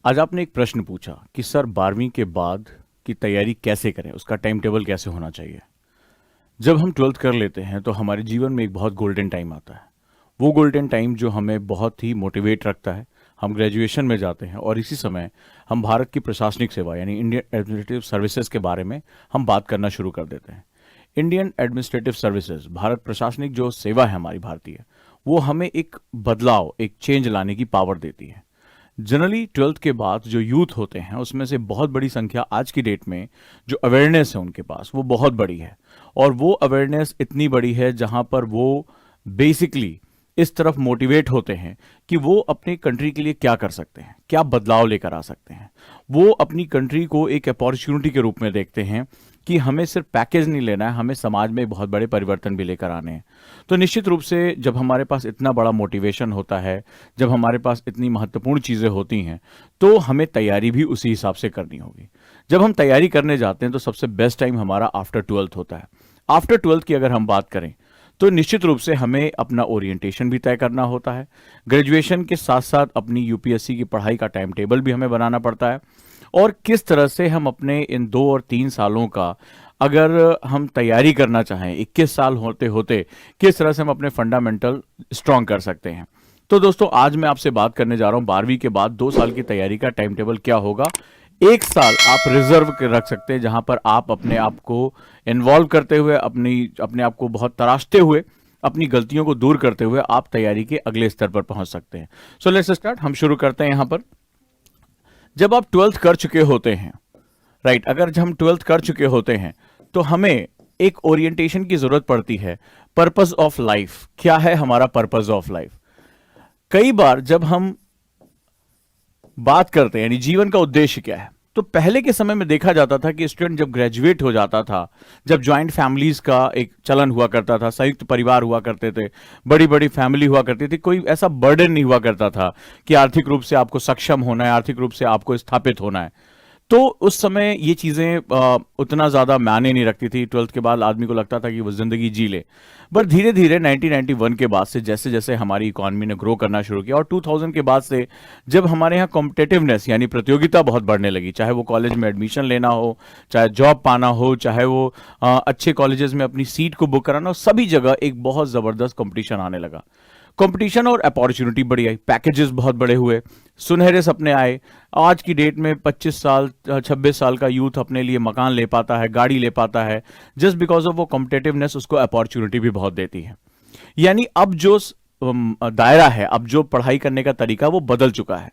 आज आपने एक प्रश्न पूछा कि सर 12वीं के बाद की तैयारी कैसे करें, उसका टाइम टेबल कैसे होना चाहिए। जब हम 12th कर लेते हैं तो हमारे जीवन में एक बहुत गोल्डन टाइम आता है। वो गोल्डन टाइम जो हमें बहुत ही मोटिवेट रखता है। हम ग्रेजुएशन में जाते हैं और इसी समय हम भारत की प्रशासनिक सेवा यानी इंडियन एडमिनिस्ट्रेटिव सर्विसेज के बारे में हम बात करना शुरू कर देते हैं। इंडियन एडमिनिस्ट्रेटिव सर्विसेज, भारत प्रशासनिक जो सेवा है हमारी भारतीय, वो हमें एक बदलाव, एक चेंज लाने की पावर देती है। जनरली 12th के बाद जो यूथ होते हैं उसमें से बहुत बड़ी संख्या आज की डेट में जो अवेयरनेस है उनके पास वो बहुत बड़ी है। और वो अवेयरनेस इतनी बड़ी है जहां पर वो बेसिकली इस तरफ मोटिवेट होते हैं कि वो अपनी कंट्री के लिए क्या कर सकते हैं, क्या बदलाव लेकर आ सकते हैं। वो अपनी कंट्री को एक अपॉर्चुनिटी के रूप में देखते हैं कि हमें सिर्फ पैकेज नहीं लेना है, हमें समाज में बहुत बड़े परिवर्तन भी लेकर आने हैं। तो निश्चित रूप से जब हमारे पास इतना बड़ा मोटिवेशन होता है, जब हमारे पास इतनी महत्वपूर्ण चीज़ें होती हैं, तो हमें तैयारी भी उसी हिसाब से करनी होगी। जब हम तैयारी करने जाते हैं तो सबसे बेस्ट टाइम हमारा आफ्टर 12th होता है। आफ्टर 12th की अगर हम बात करें तो निश्चित रूप से हमें अपना ओरिएंटेशन भी तय करना होता है। ग्रेजुएशन के साथ साथ अपनी यूपीएससी की पढ़ाई का टाइम टेबल भी हमें बनाना पड़ता है। और किस तरह से हम अपने इन 2 और 3 सालों का अगर हम तैयारी करना चाहें 21 साल होते होते किस तरह से हम अपने फंडामेंटल स्ट्रांग कर सकते हैं। तो दोस्तों आज मैं आपसे बात करने जा रहा हूं 12वीं के बाद 2 साल की तैयारी का टाइम टेबल क्या होगा। 1 साल आप रिजर्व के रख सकते हैं जहां पर आप अपने आप को इन्वॉल्व करते हुए अपने आप को बहुत तराशते हुए अपनी गलतियों को दूर करते हुए आप तैयारी के अगले स्तर पर पहुंच सकते हैं। So let's start. हम शुरू करते हैं यहां पर। जब आप 12th कर चुके होते हैं, राइट, अगर जब हम 12th कर चुके होते हैं तो हमें एक ओरिएंटेशन की जरूरत पड़ती है। पर्पस ऑफ लाइफ क्या है, हमारा पर्पस ऑफ लाइफ। कई बार जब हम बात करते हैं यानी जीवन का उद्देश्य क्या है, तो पहले के समय में देखा जाता था कि स्टूडेंट जब ग्रेजुएट हो जाता था, जब ज्वाइंट फैमिलीज का एक चलन हुआ करता था, संयुक्त परिवार हुआ करते थे, बड़ी बड़ी फैमिली हुआ करती थी, कोई ऐसा बर्डन नहीं हुआ करता था कि आर्थिक रूप से आपको सक्षम होना है, आर्थिक रूप से आपको स्थापित होना है। तो उस समय ये चीज़ें उतना ज़्यादा मायने नहीं रखती थी। 12th के बाद आदमी को लगता था कि वो ज़िंदगी जी ले। बट धीरे धीरे 1991 के बाद से जैसे जैसे हमारी इकॉनमी ने ग्रो करना शुरू किया और 2000 के बाद से जब हमारे यहाँ कॉम्पिटेटिवनेस यानी प्रतियोगिता बहुत बढ़ने लगी, चाहे वो कॉलेज में एडमिशन लेना हो, चाहे जॉब पाना हो, चाहे वो अच्छे कॉलेजेस में अपनी सीट को बुक कराना हो, सभी जगह एक बहुत ज़बरदस्त कॉम्पिटिशन आने लगा। कंपटीशन और अपॉर्चुनिटी बढ़ी आई, पैकेजेस बहुत बड़े हुए, सुनहरे सपने आए। आज की डेट में 25 साल 26 साल का यूथ अपने लिए मकान ले पाता है, गाड़ी ले पाता है, जस्ट बिकॉज ऑफ वो कॉम्पिटेटिवनेस उसको अपॉर्चुनिटी भी बहुत देती है। यानी अब जो दायरा है, अब जो पढ़ाई करने का तरीका वो बदल चुका है।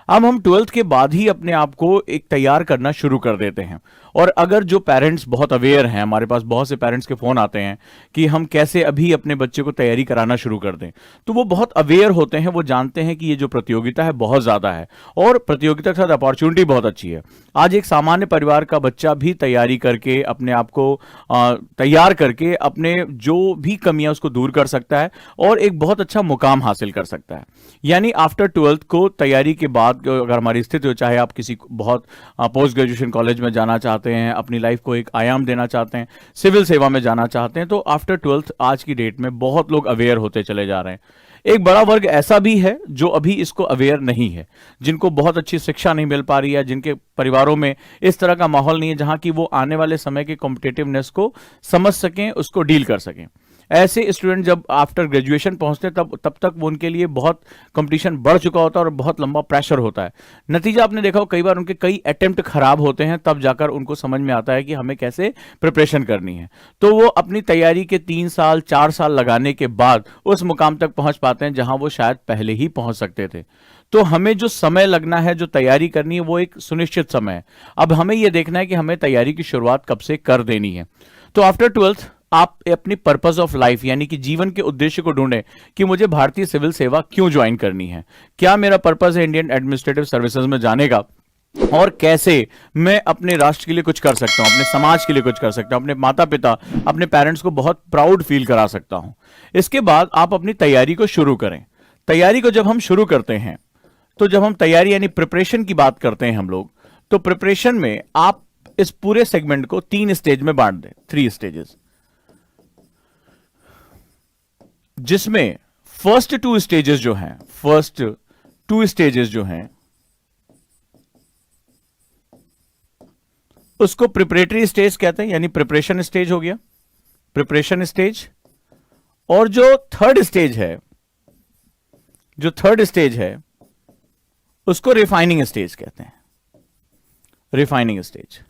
अब हम 12th के बाद ही अपने आप को एक तैयार करना शुरू कर देते हैं। और अगर जो पेरेंट्स बहुत अवेयर हैं, हमारे पास बहुत से पेरेंट्स के फोन आते हैं कि हम कैसे अभी अपने बच्चे को तैयारी कराना शुरू कर दें, तो वो बहुत अवेयर होते हैं, वो जानते हैं कि ये जो प्रतियोगिता है बहुत ज्यादा है और प्रतियोगिता के साथ अपॉर्चुनिटी बहुत अच्छी है। आज एक सामान्य परिवार का बच्चा भी तैयारी करके अपने आप को तैयार करके अपने जो भी कमियां उसको दूर कर सकता है और एक बहुत अच्छा मुकाम हासिल कर सकता है। यानी आफ्टर 12th को तैयारी के बाद अगर हमारी स्थिति हो, चाहे आप किसी बहुत पोस्ट ग्रेजुएशन कॉलेज में जाना चाहते हैं, अपनी लाइफ को एक आयाम देना चाहते हैं, सिविल सेवा में जाना चाहते हैं, तो आफ्टर 12th आज की डेट में बहुत लोग अवेयर होते चले जा रहे हैं। एक बड़ा वर्ग ऐसा भी है जो अभी इसको अवेयर नहीं है, जिनको बहुत अच्छी शिक्षा नहीं मिल पा रही है, जिनके परिवारों में इस तरह का माहौल नहीं है जहां कि वो आने वाले समय के कॉम्पिटेटिवनेस को समझ सकें, उसको डील कर सकें। ऐसे स्टूडेंट जब आफ्टर ग्रेजुएशन पहुंचते हैं तब तक वो उनके लिए बहुत कंपटीशन बढ़ चुका होता है और बहुत लंबा प्रेशर होता है। नतीजा आपने देखा हो, कई बार उनके कई अटेम्प्ट खराब होते हैं, तब जाकर उनको समझ में आता है कि हमें कैसे प्रिपरेशन करनी है। तो वो अपनी तैयारी के 3 साल 4 साल लगाने के बाद उस मुकाम तक पहुंच पाते हैं जहां वो शायद पहले ही पहुंच सकते थे। तो हमें जो समय लगना है, जो तैयारी करनी है, वो एक सुनिश्चित समय है। अब हमें यह देखना है कि हमें तैयारी की शुरुआत कब से कर देनी है। तो आफ्टर 12th आप अपनी पर्पस ऑफ लाइफ यानी कि जीवन के उद्देश्य को ढूंढें कि मुझे भारतीय सिविल सेवा क्यों ज्वाइन करनी है, क्या मेरा पर्पस है इंडियन एडमिनिस्ट्रेटिव सर्विसेज में जाने का, और कैसे मैं अपने राष्ट्र के लिए कुछ कर सकता हूं, अपने समाज के लिए कुछ कर सकता हूं, अपने माता पिता, अपने पेरेंट्स को बहुत प्राउड फील करा सकता हूं। इसके बाद आप अपनी तैयारी को शुरू करें। तैयारी को जब हम शुरू करते हैं, तो जब हम तैयारी यानी प्रिपरेशन की बात करते हैं हम लोग, तो प्रिपरेशन में आप इस पूरे सेगमेंट को 3 स्टेज में बांट दें, 3 स्टेजेस, जिसमें फर्स्ट 2 स्टेजेस जो हैं उसको प्रिपरेटरी स्टेज कहते हैं, यानी प्रिपरेशन स्टेज हो गया, प्रिपरेशन स्टेज। और जो थर्ड स्टेज है, जो थर्ड स्टेज है उसको रिफाइनिंग स्टेज कहते हैं, रिफाइनिंग स्टेज।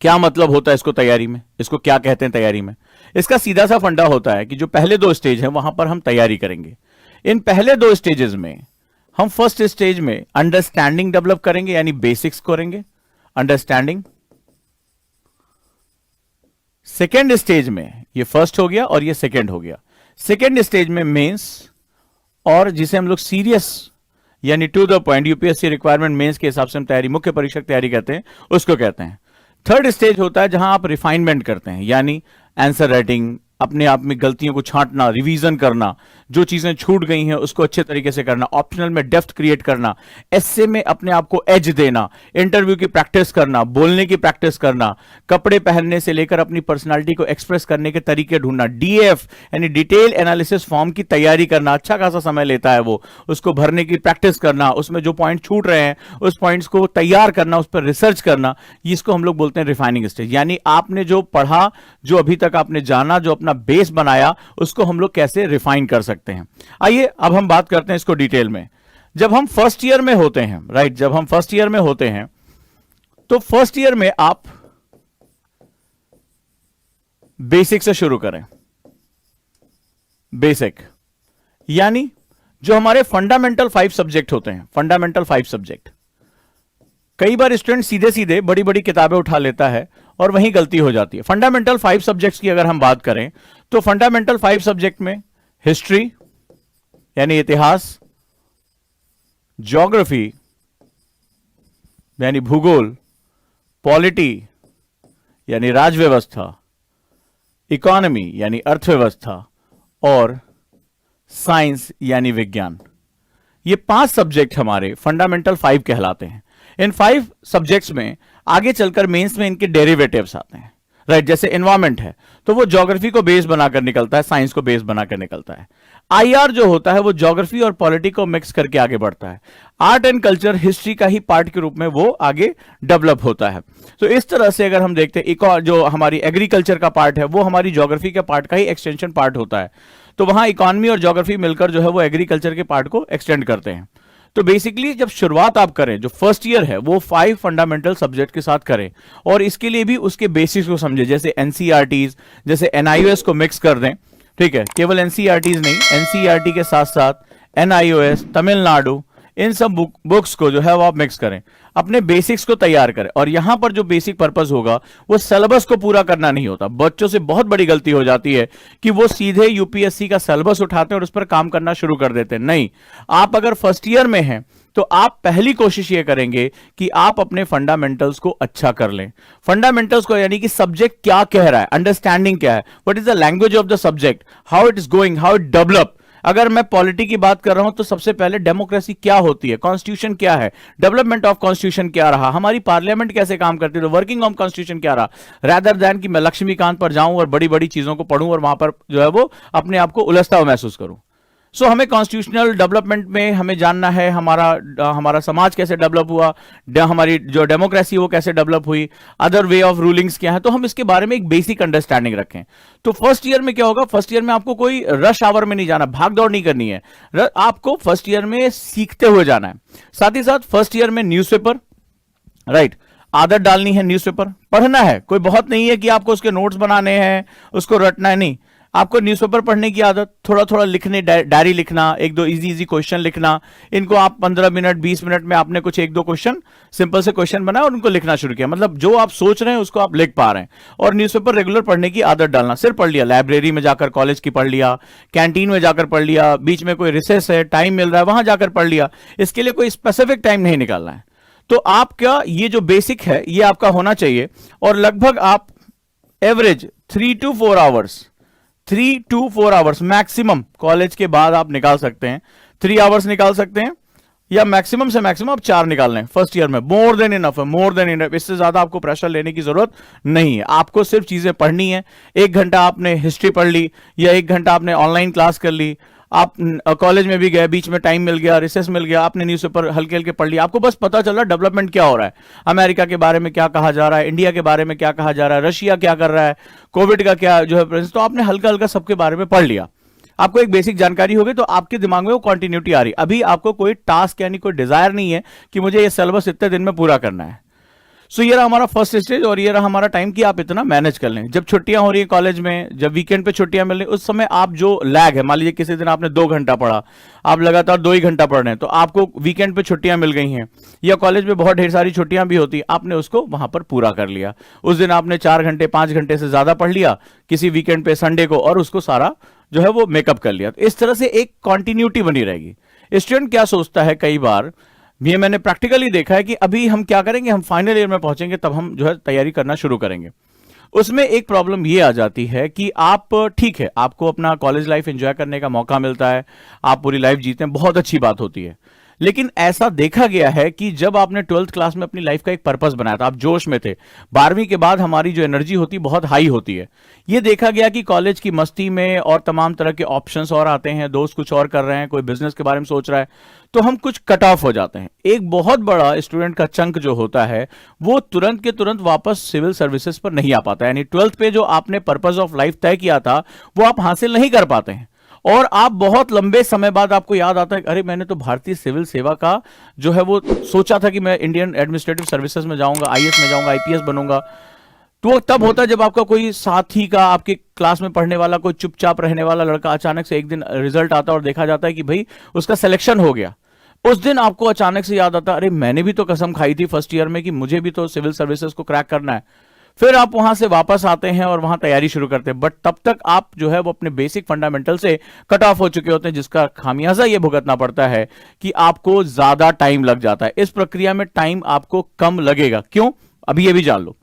क्या मतलब होता है इसको तैयारी में, इसको क्या कहते हैं तैयारी में? इसका सीधा सा फंडा होता है कि जो पहले दो स्टेज हैं वहां पर हम तैयारी करेंगे। इन पहले दो स्टेजेस में हम फर्स्ट स्टेज में अंडरस्टैंडिंग डेवलप करेंगे, यानी बेसिक्स करेंगे, अंडरस्टैंडिंग। सेकेंड स्टेज में, ये फर्स्ट हो गया और ये सेकेंड हो गया, सेकेंड स्टेज में मेंस, और जिसे हम लोग सीरियस यानी to the point UPSC requirement mains के हिसाब से हम तैयारी, मुख्य परीक्षा की तैयारी करते हैं, उसको कहते हैं। थर्ड स्टेज होता है जहां आप रिफाइनमेंट करते हैं, यानी आंसर राइटिंग, अपने आप में गलतियों को छांटना, रिवीजन करना, जो चीजें छूट गई हैं उसको अच्छे तरीके से करना, ऑप्शनल में डेप्थ क्रिएट करना, एस्से में अपने आप को एज देना, इंटरव्यू की प्रैक्टिस करना, बोलने की प्रैक्टिस करना, कपड़े पहनने से लेकर अपनी पर्सनालिटी को एक्सप्रेस करने के तरीके ढूंढना, डीएफ यानी डिटेल एनालिसिस फॉर्म की तैयारी करना, अच्छा खासा समय लेता है वो, उसको भरने की प्रैक्टिस करना, उसमें जो पॉइंट छूट रहे हैं उस पॉइंट्स को तैयार करना, उस पर रिसर्च करना, इसको हम लोग बोलते हैं रिफाइनिंग स्टेज। यानी आपने जो पढ़ा, जो अभी तक आपने जाना, जो अपना बेस बनाया, उसको हम लोग कैसे रिफाइन कर सकते हैं। आइए अब हम बात करते हैं इसको डिटेल में। जब हम फर्स्ट ईयर में होते हैं, राइट, जब हम फर्स्ट ईयर में होते हैं तो फर्स्ट ईयर में आप बेसिक से शुरू करें। बेसिक यानी जो हमारे फंडामेंटल 5 सब्जेक्ट होते हैं, फंडामेंटल 5 सब्जेक्ट। कई बार स्टूडेंट सीधे सीधे बड़ी बड़ी किताबें उठा लेता है और वहीं गलती हो जाती है। फंडामेंटल 5 सब्जेक्ट्स की अगर हम बात करें तो फंडामेंटल 5 सब्जेक्ट में हिस्ट्री यानी इतिहास, ज्योग्राफी यानी भूगोल, पॉलिटी यानी राजव्यवस्था, इकोनॉमी यानी अर्थव्यवस्था, और साइंस यानी विज्ञान। ये 5 सब्जेक्ट हमारे फंडामेंटल 5 कहलाते हैं। इन 5 सब्जेक्ट्स में आगे चलकर मेंस में इनके डेरिवेटिव्स आते हैं, राइट। जैसे एनवायरमेंट है तो वो ज्योग्राफी को बेस बनाकर निकलता है, साइंस को बेस बनाकर निकलता है। आईआर जो होता है वो ज्योग्राफी और पॉलिटी को मिक्स करके आगे बढ़ता है। आर्ट एंड कल्चर हिस्ट्री का ही पार्ट के रूप में वो आगे डेवलप होता है। तो इस तरह से अगर हम देखते हैं जो हमारी एग्रीकल्चर का पार्ट है वो हमारी ज्योग्राफी के पार्ट का ही एक्सटेंशन पार्ट होता है। तो वहां इकोनॉमी और ज्योग्राफी मिलकर जो है वो एग्रीकल्चर के पार्ट को एक्सटेंड करते हैं। तो बेसिकली जब शुरुआत आप करें, जो फर्स्ट ईयर है वो 5 फंडामेंटल सब्जेक्ट के साथ करें, और इसके लिए भी उसके बेसिक्स को समझे, जैसे एनसीईआरटीज, जैसे एनआईओएस को मिक्स कर दें, ठीक है। केवल एनसीईआरटीज नहीं, एनसीईआरटी के साथ साथ एनआईओएस, तमिलनाडु, इन सब बुक्स को जो है वो आप मिक्स करें, अपने बेसिक्स को तैयार करें। और यहां पर जो बेसिक पर्पस होगा वो सिलेबस को पूरा करना नहीं होता। बच्चों से बहुत बड़ी गलती हो जाती है कि वो सीधे यूपीएससी का सिलेबस उठाते हैं और उस पर काम करना शुरू कर देते हैं। नहीं, आप अगर फर्स्ट ईयर में हैं तो आप पहली कोशिश ये करेंगे कि आप अपने फंडामेंटल्स को अच्छा कर लें। फंडामेंटल्स को यानी कि सब्जेक्ट क्या कह रहा है, अंडरस्टैंडिंग क्या है, what is the language of the subject, how it is going, how it develop. अगर मैं पॉलिटी की बात कर रहा हूं तो सबसे पहले डेमोक्रेसी क्या होती है, कॉन्स्टिट्यूशन क्या है, डेवलपमेंट ऑफ कॉन्स्टिट्यूशन क्या रहा, हमारी पार्लियामेंट कैसे काम करती है, वर्किंग ऑफ कॉन्स्टिट्यूशन क्या रहा, रैदर दैन कि मैं लक्ष्मीकांत पर जाऊं और बड़ी बड़ी चीजों को पढ़ूं और वहां पर जो है वो अपने आप को उलझता हुआ महसूस करूं। सो हमें कॉन्स्टिट्यूशनल डेवलपमेंट में हमें जानना है हमारा समाज कैसे डेवलप हुआ, हमारी जो डेमोक्रेसी वो कैसे डेवलप हुई, अदर वे ऑफ रूलिंग्स क्या है, तो हम इसके बारे में एक बेसिक अंडरस्टैंडिंग रखें। तो फर्स्ट ईयर में क्या होगा, फर्स्ट ईयर में आपको कोई रश आवर में नहीं जाना, भाग दौड़ नहीं करनी है, आपको फर्स्ट ईयर में सीखते हुए जाना है। साथ ही साथ फर्स्ट ईयर में न्यूज़पेपर, राइट, आदत डालनी है, न्यूज़पेपर पढ़ना है। कोई बहुत नहीं है कि आपको उसके नोट्स बनाने हैं, उसको रटना है, नहीं, आपको न्यूज़पेपर पढ़ने की आदत, थोड़ा थोड़ा लिखने, डायरी लिखना, एक दो इजी क्वेश्चन लिखना, इनको आप 15 मिनट 20 मिनट में आपने कुछ एक दो क्वेश्चन, सिंपल से क्वेश्चन बनाए और उनको लिखना शुरू किया, मतलब जो आप सोच रहे हैं उसको आप लिख पा रहे हैं। और न्यूज़पेपर रेगुलर पढ़ने की आदत डालना, सिर्फ पढ़ लिया, लाइब्रेरी में जाकर कॉलेज की पढ़ लिया, कैंटीन में जाकर पढ़ लिया, बीच में कोई रिसेस है, टाइम मिल रहा है वहां जाकर पढ़ लिया, इसके लिए कोई स्पेसिफिक टाइम नहीं निकालना है। तो आपका ये जो बेसिक है ये आपका होना चाहिए, और लगभग आप average 3 to 4 hours, 3 to 4 hours maximum college के बाद आप निकाल सकते हैं। 3 आवर्स निकाल सकते हैं, या मैक्सिमम से मैक्सिमम आप 4 निकाल लें फर्स्ट ईयर में, मोर देन इनफ है, मोर देन इनफ। इससे ज्यादा आपको प्रेशर लेने की जरूरत नहीं है, आपको सिर्फ चीजें पढ़नी है। 1 घंटा आपने हिस्ट्री पढ़ ली, या 1 घंटा आपने ऑनलाइन क्लास कर ली, आप कॉलेज में भी गए, बीच में टाइम मिल गया, रिसेस मिल गया, आपने न्यूज़पेपर हल्के हल्के पढ़ लिया, आपको बस पता चला डेवलपमेंट क्या हो रहा है, अमेरिका के बारे में क्या कहा जा रहा है, इंडिया के बारे में क्या कहा जा रहा है, रशिया क्या कर रहा है, कोविड का क्या जो है, तो आपने हल्का हल्का सबके बारे में पढ़ लिया, आपको एक बेसिक जानकारी हो गई, तो आपके दिमाग में वो कंटिन्यूटी आ रही। अभी आपको कोई टास्क यानी कोई डिजायर नहीं है कि मुझे ये सिलेबस इतने दिन में पूरा करना है। सो ये रहा हमारा फर्स्ट स्टेज, और ये रहा हमारा टाइम कि आप इतना मैनेज कर लें। जब छुट्टियां हो रही है कॉलेज में, जब वीकेंड पे छुट्टियां मिल रही, उस समय आप जो लैग है, मान लीजिए किसी दिन आपने 2 घंटा पढ़ा, आप लगातार 2 ही घंटा पढ़ रहे हैं, तो आपको वीकेंड पे छुट्टियां मिल गई हैं, या कॉलेज में बहुत ढेर सारी छुट्टियां भी होती, आपने उसको वहां पर पूरा कर लिया। उस दिन आपने 4 घंटे 5 घंटे से ज्यादा पढ़ लिया किसी वीकेंड पे संडे को, और उसको सारा जो है वो मेकअप कर लिया। तो इस तरह से एक कॉन्टिन्यूटी बनी रहेगी। स्टूडेंट क्या सोचता है, कई बार ये मैंने प्रैक्टिकली देखा है कि अभी हम क्या करेंगे, हम फाइनल ईयर में पहुंचेंगे तब हम जो है तैयारी करना शुरू करेंगे। उसमें एक प्रॉब्लम ये आ जाती है कि आप, ठीक है, आपको अपना कॉलेज लाइफ एंजॉय करने का मौका मिलता है, आप पूरी लाइफ जीते हैं, बहुत अच्छी बात होती है, लेकिन ऐसा देखा गया है कि जब आपने 12th क्लास में अपनी लाइफ का एक पर्पस बनाया था, आप जोश में थे, 12वीं के बाद हमारी जो एनर्जी होती है बहुत हाई होती है। ये देखा गया कि कॉलेज की मस्ती में और तमाम तरह के ऑप्शंस और आते हैं, दोस्त कुछ और कर रहे हैं, कोई बिजनेस के बारे में सोच रहा है, तो हम कुछ कट ऑफ हो जाते हैं। एक बहुत बड़ा स्टूडेंट का चंक जो होता है वो तुरंत के तुरंत वापस सिविल सर्विसेज पर नहीं आ पाता, यानी 12th पे जो आपने पर्पस ऑफ लाइफ तय किया था वो आप हासिल नहीं कर पाते हैं, और आप बहुत लंबे समय बाद आपको याद आता है अरे मैंने तो भारतीय सिविल सेवा का जो है वो सोचा था कि मैं इंडियन एडमिनिस्ट्रेटिव सर्विसेज में जाऊंगा, आईएएस में जाऊंगा, आईपीएस बनूंगा। तो वो तब होता है जब आपका कोई साथी का, आपके क्लास में पढ़ने वाला कोई चुपचाप रहने वाला लड़का अचानक से एक दिन रिजल्ट आता है और देखा जाता है कि भाई उसका सिलेक्शन हो गया। उस दिन आपको अचानक से याद आता है अरे मैंने भी तो कसम खाई थी फर्स्ट ईयर में कि मुझे भी तो सिविल सर्विसेज को क्रैक करना है। फिर आप वहां से वापस आते हैं और वहां तैयारी शुरू करते हैं, बट तब तक आप जो है वो अपने बेसिक फंडामेंटल से कट ऑफ हो चुके होते हैं, जिसका खामियाजा ये भुगतना पड़ता है कि आपको ज्यादा टाइम लग जाता है। इस प्रक्रिया में टाइम आपको कम लगेगा। क्यों? अभी ये भी जान लो।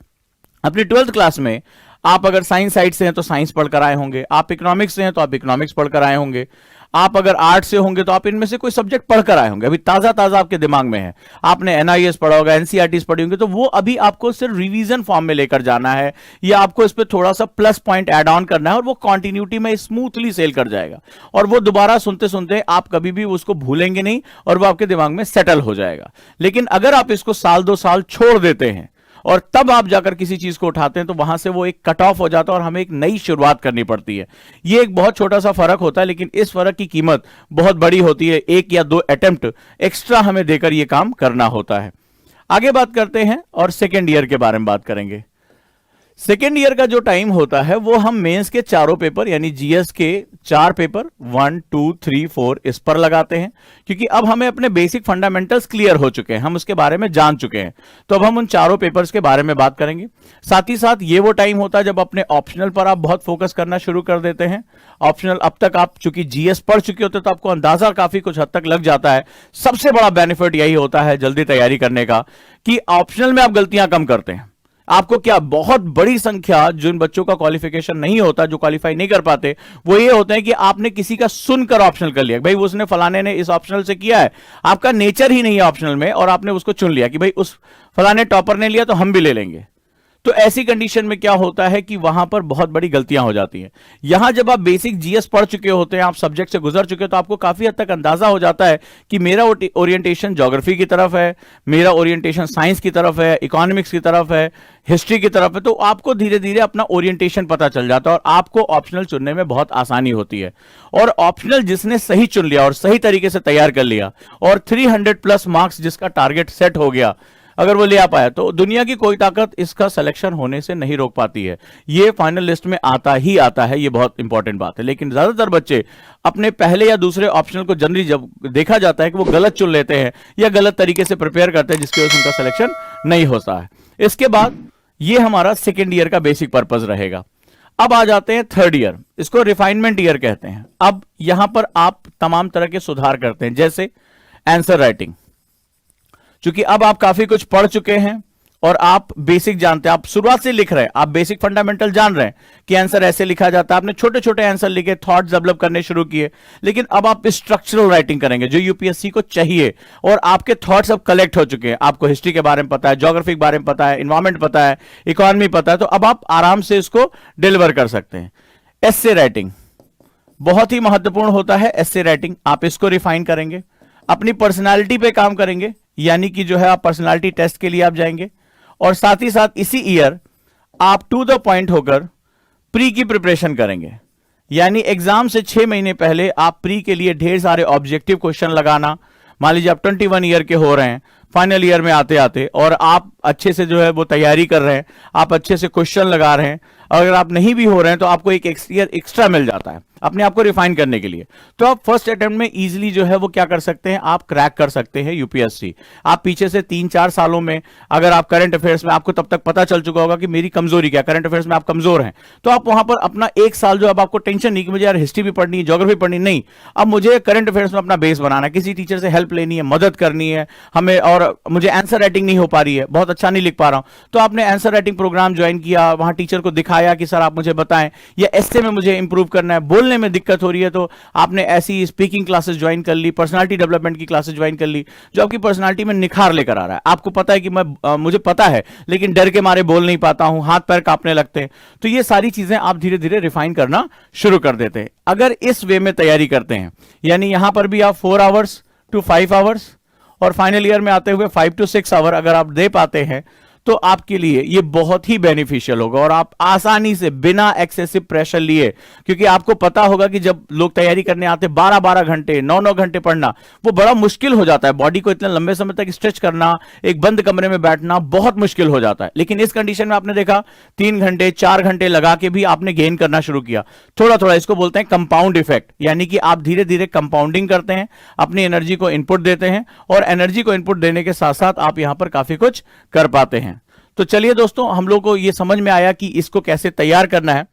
अपनी 12th क्लास में आप अगर साइंस साइड से हैं तो साइंस पढ़कर आए होंगे, आप इकोनॉमिक्स से हैं तो आप इकोनॉमिक्स पढ़कर आए होंगे, आप अगर आर्ट से होंगे तो आप इनमें से कोई सब्जेक्ट पढ़कर आए होंगे, अभी ताजा ताजा आपके दिमाग में है, आपने एनआईएस पढ़ा होगा, एनसीईआरटीज पढ़ी होंगी, तो वो अभी आपको सिर्फ रिवीजन फॉर्म में लेकर जाना है, या आपको इस पर थोड़ा सा प्लस पॉइंट ऐड ऑन करना है, और वो कंटिन्यूटी में स्मूथली सेल कर जाएगा, और वो दोबारा सुनते सुनते आप कभी भी उसको भूलेंगे नहीं, और वो आपके दिमाग में सेटल हो जाएगा। लेकिन अगर आप इसको साल 2 साल छोड़ देते हैं और तब आप जाकर किसी चीज को उठाते हैं तो वहां से वो एक कट ऑफ हो जाता है और हमें एक नई शुरुआत करनी पड़ती है। ये एक बहुत छोटा सा फर्क होता है, लेकिन इस फर्क की कीमत बहुत बड़ी होती है। 1 या 2 अटेम्प्ट एक्स्ट्रा हमें देकर ये काम करना होता है। आगे बात करते हैं और सेकेंड ईयर के बारे में बात करेंगे। सेकेंड ईयर का जो टाइम होता है वो हम मेंस के चारों पेपर यानी जीएस के 4 पेपर 1, 2, 3, 4 इस पर लगाते हैं, क्योंकि अब हमें अपने बेसिक फंडामेंटल्स क्लियर हो चुके हैं, हम उसके बारे में जान चुके हैं। तो अब हम उन चारों पेपर्स के बारे में बात करेंगे। साथ ही साथ ये वो टाइम होता है जब अपने ऑप्शनल पर आप बहुत फोकस करना शुरू कर देते हैं। ऑप्शनल अब तक आप चूंकि जीएस पढ़ चुके होते तो आपको अंदाजा काफी कुछ हद तक लग जाता है। सबसे बड़ा बेनिफिट यही होता है जल्दी तैयारी करने का कि ऑप्शनल में आप गलतियां कम करते हैं। आपको क्या, बहुत बड़ी संख्या जिन बच्चों का क्वालिफिकेशन नहीं होता, जो क्वालिफाई नहीं कर पाते, वो ये होते हैं कि आपने किसी का सुनकर ऑप्शनल कर लिया, भाई उसने फलाने ने इस ऑप्शनल से किया है, आपका नेचर ही नहीं है ऑप्शनल में, और आपने उसको चुन लिया कि भाई उस फलाने टॉपर ने लिया तो हम भी ले लेंगे। तो ऐसी कंडीशन में क्या होता है कि वहां पर बहुत बड़ी गलतियां हो जाती हैं। यहां जब आप बेसिक जीएस पढ़ चुके होते हैं, आप सब्जेक्ट से गुजर चुके हो, तो आपको काफी हद तक अंदाजा हो जाता है कि मेरा ओरिएंटेशन ज्योग्राफी की तरफ है, मेरा ओरिएंटेशन साइंस की तरफ है, इकोनॉमिक्स की तरफ है, हिस्ट्री की तरफ है। तो आपको धीरे धीरे अपना ओरिएंटेशन पता चल जाता है और आपको ऑप्शनल चुनने में बहुत आसानी होती है। और ऑप्शनल जिसने सही चुन लिया और सही तरीके से तैयार कर लिया और 300+ मार्क्स जिसका टारगेट सेट हो गया, अगर वो ले आ पाया, तो दुनिया की कोई ताकत इसका सिलेक्शन होने से नहीं रोक पाती है। ये फाइनल लिस्ट में आता ही आता है, ये बहुत इंपॉर्टेंट बात है। लेकिन ज्यादातर बच्चे अपने पहले या दूसरे ऑप्शनल को जनरली जब देखा जाता है कि वो गलत चुन लेते हैं या गलत तरीके से प्रिपेयर करते हैं, जिसकी वजह से उनका सिलेक्शन नहीं होता है। इसके बाद ये हमारा सेकेंड ईयर का बेसिक पर्पज रहेगा। अब आ जाते हैं थर्ड ईयर, इसको रिफाइनमेंट ईयर कहते हैं। अब यहां पर आप तमाम तरह के सुधार करते हैं, जैसे आंसर राइटिंग। क्योंकि अब आप काफी कुछ पढ़ चुके हैं और आप बेसिक जानते हैं, आप शुरुआत से लिख रहे हैं, आप बेसिक फंडामेंटल जान रहे हैं कि आंसर ऐसे लिखा जाता है। आपने छोटे छोटे आंसर लिखे, थॉट्स डेवलप करने शुरू किए। लेकिन अब आप स्ट्रक्चरल राइटिंग करेंगे जो यूपीएससी को चाहिए, और आपके थॉट्स अब कलेक्ट हो चुके हैं। आपको हिस्ट्री के बारे में पता है, ज्योग्राफी के बारे में पता है, इन्वायरमेंट पता है, इकोनॉमी पता है, तो अब आप आराम से इसको डिलीवर कर सकते हैं। एस्से राइटिंग, बहुत ही महत्वपूर्ण होता है एस्से राइटिंग। आप इसको रिफाइन करेंगे, अपनी पर्सनालिटी पे काम करेंगे, यानी कि जो है आप पर्सनालिटी टेस्ट के लिए आप जाएंगे, और साथ ही साथ इसी ईयर आप टू द पॉइंट होकर प्री की प्रिपरेशन करेंगे। यानी एग्जाम से 6 महीने पहले आप प्री के लिए ढेर सारे ऑब्जेक्टिव क्वेश्चन लगाना। मान लीजिए आप 21 ईयर के हो रहे हैं, फाइनल ईयर में आते आते, और आप अच्छे से जो है वो तैयारी कर रहे हैं, आप अच्छे से क्वेश्चन लगा रहे हैं, अगर आप नहीं भी हो रहे हैं तो आपको एक ईयर एक्स्ट्रा मिल जाता है अपने आप को रिफाइन करने के लिए। तो आप फर्स्ट अटेम्प्ट में इजीली जो है वो क्या कर सकते हैं, आप क्रैक कर सकते हैं यूपीएससी। आप पीछे से 3-4 सालों में अगर आप करंट अफेयर्स में, आपको तब तक पता चल चुका होगा कि मेरी कमजोरी क्या, करंट अफेयर्स में आप कमजोर हैं, तो आप वहां पर अपना 1 साल जो, अब आपको टेंशन नहीं कि मुझे यार हिस्ट्री भी पढ़नी है, ज्योग्राफी पढ़नी नहीं, अब मुझे करंट अफेयर्स में अपना बेस बनाना है, किसी टीचर से हेल्प लेनी है, मदद करनी है हमें, और मुझे आंसर राइटिंग नहीं हो पा रही है, बहुत अच्छा नहीं लिख पा रहा हूं, तो आपने आंसर राइटिंग प्रोग्राम ज्वाइन किया, वहां टीचर को दिखाया कि सर आप मुझे बताएं, या एस्से में मुझे इंप्रूव करना है, बोलने में दिक्कत हो रही है, तो आपने ऐसी स्पीकिंग क्लासेस ज्वाइन कर ली, पर्सनालिटी डेवलपमेंट की क्लासेस ज्वाइन कर ली, जो आपकी पर्सनालिटी में निखार लेकर आ रहा है। आपको पता है कि मुझे पता है लेकिन डर के मारे बोल नहीं पाता हूं, हाथ पैर कांपने लगते हैं, तो ये सारी चीजें आप धीरे धीरे रिफाइन करना शुरू कर देते हैं अगर इस वे में तैयारी करते हैं। यानी यहां पर भी आप 4 आवर्स टू 5 आवर्स, और फाइनल ईयर में आते हुए 5 to 6 आवर अगर आप दे पाते हैं तो आपके लिए ये बहुत ही बेनिफिशियल होगा, और आप आसानी से बिना एक्सेसिव प्रेशर लिए, क्योंकि आपको पता होगा कि जब लोग तैयारी करने आते 12-12 घंटे 9-9 घंटे पढ़ना वो बड़ा मुश्किल हो जाता है, बॉडी को इतने लंबे समय तक स्ट्रेच करना, एक बंद कमरे में बैठना बहुत मुश्किल हो जाता है। लेकिन इस कंडीशन में आपने देखा 3 घंटे 4 घंटे लगा के भी आपने गेन करना शुरू किया थोड़ा थोड़ा। इसको बोलते हैं कंपाउंड इफेक्ट, यानी कि आप धीरे धीरे कंपाउंडिंग करते हैं, अपनी एनर्जी को इनपुट देते हैं, और एनर्जी को इनपुट देने के साथ साथ आप यहां पर काफी कुछ कर पाते हैं। तो चलिए दोस्तों, हम लोग को ये समझ में आया कि इसको कैसे तैयार करना है।